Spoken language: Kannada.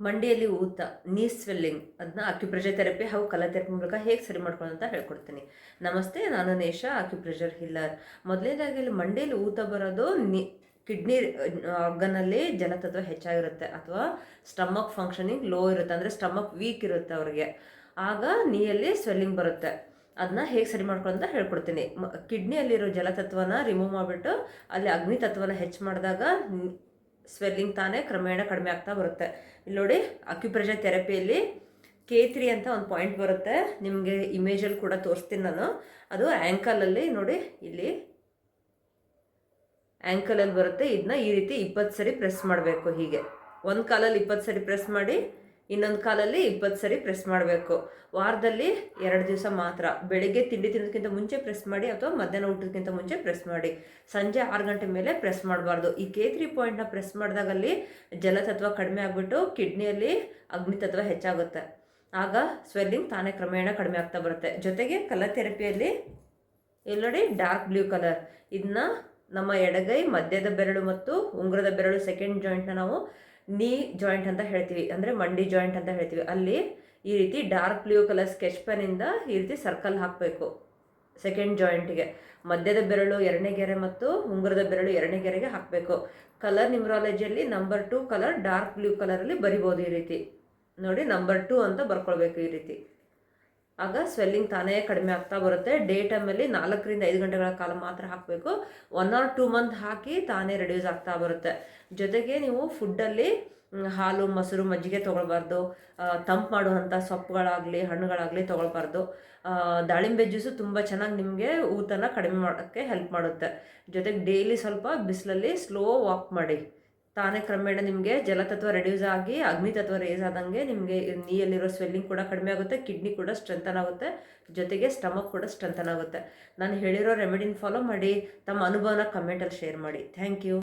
ಮಂಡಿಯಲ್ಲಿ ಊತ, ನೀ ಸ್ವೆಲ್ಲಿಂಗ್ ಅದನ್ನ ಅಕ್ಯುಪ್ರೆಷರ್ ಥೆರಪಿ ಹಾಗೂ ಕಲರ್ ಥೆರಪಿ ಮೂಲಕ ಹೇಗೆ ಸರಿ ಮಾಡ್ಕೊಳ್ಳೋದು ಅಂತ ಹೇಳ್ಕೊಡ್ತೀನಿ. ನಮಸ್ತೆ, ನಾನು ನೇಷಾ, ಅಕ್ಯುಪ್ರೆಷರ್ ಹಿಲ್ಲರ್. ಮೊದಲನೇದಾಗಿ ಇಲ್ಲಿ ಮಂಡಿಯಲ್ಲಿ ಊತ ಬರೋದು ಕಿಡ್ನಿ ಆರ್ಗನಲ್ಲಿ ಜಲತತ್ವ ಹೆಚ್ಚಾಗಿರುತ್ತೆ ಅಥವಾ ಸ್ಟಮಕ್ ಫಂಕ್ಷನಿಂಗ್ ಲೋ ಇರುತ್ತೆ, ಅಂದರೆ ಸ್ಟಮಕ್ ವೀಕ್ ಇರುತ್ತೆ ಅವ್ರಿಗೆ. ಆಗ ನೀಯಲ್ಲಿ ಸ್ವೆಲ್ಲಿಂಗ್ ಬರುತ್ತೆ. ಅದನ್ನ ಹೇಗೆ ಸರಿ ಮಾಡ್ಕೊಳ್ಳೋ ಅಂತ ಹೇಳ್ಕೊಡ್ತೀನಿ. ಕಿಡ್ನಿಯಲ್ಲಿರೋ ಜಲತತ್ವನ ರಿಮೂವ್ ಮಾಡಿಬಿಟ್ಟು ಅಲ್ಲಿ ಅಗ್ನಿ ತತ್ವನ ಹೆಚ್ಚು ಮಾಡಿದಾಗ ಸ್ವೆಲ್ಲಿಂಗ್ ತಾನೇ ಕ್ರಮೇಣ ಕಡಿಮೆ ಆಗ್ತಾ ಬರುತ್ತೆ. ಇಲ್ಲಿ ನೋಡಿ, ಅಕ್ಯುಪ್ರೆಷರ್ ಥೆರಪಿಯಲ್ಲಿ K3 ಅಂತ ಒಂದು ಪಾಯಿಂಟ್ ಬರುತ್ತೆ, ನಿಮಗೆ ಇಮೇಜಲ್ಲಿ ಕೂಡ ತೋರಿಸ್ತೀನಿ ನಾನು. ಅದು ಆ್ಯಂಕಲಲ್ಲಿ ನೋಡಿ, ಇಲ್ಲಿ ಆ್ಯಂಕಲಲ್ಲಿ ಬರುತ್ತೆ. ಇದನ್ನ ಈ ರೀತಿ 20 ಸರಿ ಪ್ರೆಸ್ ಮಾಡಬೇಕು. ಹೀಗೆ ಒಂದು ಕಾಲಲ್ಲಿ 20 ಸರಿ ಪ್ರೆಸ್ ಮಾಡಿ, ಇನ್ನೊಂದು ಕಾಲಲ್ಲಿ 20 ಸರಿ ಪ್ರೆಸ್ ಮಾಡಬೇಕು. ವಾರದಲ್ಲಿ 2 ದಿವಸ ಮಾತ್ರ. ಬೆಳಿಗ್ಗೆ ತಿಂಡಿ ತಿನ್ನೋದಕ್ಕಿಂತ ಮುಂಚೆ ಪ್ರೆಸ್ ಮಾಡಿ ಅಥವಾ ಮಧ್ಯಾಹ್ನ ಊಟಕ್ಕಿಂತ ಮುಂಚೆ ಪ್ರೆಸ್ ಮಾಡಿ. ಸಂಜೆ 6 ಗಂಟೆ ಮೇಲೆ ಪ್ರೆಸ್ ಮಾಡಬಾರ್ದು. ಈ K3 ಪಾಯಿಂಟ್ನ ಪ್ರೆಸ್ ಮಾಡಿದಾಗಲ್ಲಿ ಜಲತತ್ವ ಕಡಿಮೆ ಆಗಿಬಿಟ್ಟು ಕಿಡ್ನಿಯಲ್ಲಿ ಅಗ್ನಿತತ್ವ ಹೆಚ್ಚಾಗುತ್ತೆ. ಆಗ ಸ್ವೆಲ್ಲಿಂಗ್ ತಾನೇ ಕ್ರಮೇಣ ಕಡಿಮೆ ಆಗ್ತಾ ಬರುತ್ತೆ. ಜೊತೆಗೆ ಕಲರ್ ಥೆರಪಿಯಲ್ಲಿ ಇಲ್ಲಿ ನೋಡಿ, ಡಾರ್ಕ್ ಬ್ಲೂ ಕಲರ್, ಇದನ್ನ ನಮ್ಮ ಎಡಗೈ ಮಧ್ಯದ ಬೆರಳು ಮತ್ತು ಉಂಗುರದ ಬೆರಳು ಸೆಕೆಂಡ್ ಜಾಯಿಂಟ್ನ ನಾವು ನೀ ಜಾಯಿಂಟ್ ಅಂತ ಹೇಳ್ತೀವಿ, ಅಂದರೆ ಮಂಡಿ ಜಾಯಿಂಟ್ ಅಂತ ಹೇಳ್ತೀವಿ. ಅಲ್ಲಿ ಈ ರೀತಿ ಡಾರ್ಕ್ ಬ್ಲೂ ಕಲರ್ ಸ್ಕೆಚ್ ಪೆನ್ನಿಂದ ಈ ರೀತಿ ಸರ್ಕಲ್ ಹಾಕಬೇಕು ಸೆಕೆಂಡ್ ಜಾಯಿಂಟಿಗೆ. ಮಧ್ಯದ ಬೆರಳು 2ನೇ ಗೆರೆ ಮತ್ತು ಉಂಗುರದ ಬೆರಳು 2ನೇ ಗೆರೆಗೆ ಹಾಕಬೇಕು. ಕಲರ್ ನ್ಯೂಮರಾಲಜಿಯಲ್ಲಿ ನಂಬರ್ 2 ಕಲರ್ ಡಾರ್ಕ್ ಬ್ಲೂ ಕಲರಲ್ಲಿ ಬರಿಬೋದು. ಈ ರೀತಿ ನೋಡಿ, ನಂಬರ್ 2 ಅಂತ ಬರ್ಕೊಳ್ಬೇಕು ಈ ರೀತಿ. ಆಗ ಸ್ವೆಲ್ಲಿಂಗ್ ತಾನೇ ಕಡಿಮೆ ಆಗ್ತಾ ಬರುತ್ತೆ. ಡೇ ಟೈಮಲ್ಲಿ 4 ರಿಂದ 5 ಗಂಟೆಗಳ ಕಾಲ ಮಾತ್ರ ಹಾಕಬೇಕು. 1 or 2 ಮಂತ್ ಹಾಕಿ ತಾನೇ ರೆಡ್ಯೂಸ್ ಆಗ್ತಾ ಬರುತ್ತೆ. ಜೊತೆಗೆ ನೀವು ಫುಡ್ಡಲ್ಲಿ ಹಾಲು, ಮೊಸರು, ಮಜ್ಜಿಗೆ ತೊಗೊಳ್ಬಾರ್ದು. ತಂಪು ಮಾಡುವಂಥ ಸೊಪ್ಪುಗಳಾಗಲಿ ಹಣ್ಣುಗಳಾಗಲಿ ತೊಗೊಳ್ಬಾರ್ದು. ದಾಳಿಂಬೆ ಜ್ಯೂಸು ತುಂಬ ಚೆನ್ನಾಗಿ ನಿಮಗೆ ಊತನ ಕಡಿಮೆ ಮಾಡೋಕ್ಕೆ ಹೆಲ್ಪ್ ಮಾಡುತ್ತೆ. ಜೊತೆಗೆ ಡೈಲಿ ಸ್ವಲ್ಪ ಬಿಸಿಲಲ್ಲಿ ಸ್ಲೋ ವಾಕ್ ಮಾಡಿ. ತಾನೇ ಕ್ರಮೇಣ ನಿಮಗೆ ಜಲತತ್ವ ರೆಡ್ಯೂಸ್ ಆಗಿ ಅಗ್ನಿತತ್ವ ರೇಸ್ ಆದಂಗೆ ನಿಮಗೆ ನೀಯಲ್ಲಿರೋ ಸ್ವೆಲ್ಲಿಂಗ್ ಕೂಡ ಕಡಿಮೆ ಆಗುತ್ತೆ, ಕಿಡ್ನಿ ಕೂಡ ಸ್ಟ್ರೆಂಥನ್ ಆಗುತ್ತೆ, ಜೊತೆಗೆ ಸ್ಟಮಕ್ ಕೂಡ ಸ್ಟ್ರೆಂಥನ್ ಆಗುತ್ತೆ. ನಾನು ಹೇಳಿರೋ ರೆಮಿಡಿನ ಫಾಲೋ ಮಾಡಿ ತಮ್ಮ ಅನುಭವನ ಕಮೆಂಟಲ್ಲಿ ಶೇರ್ ಮಾಡಿ. Thank you.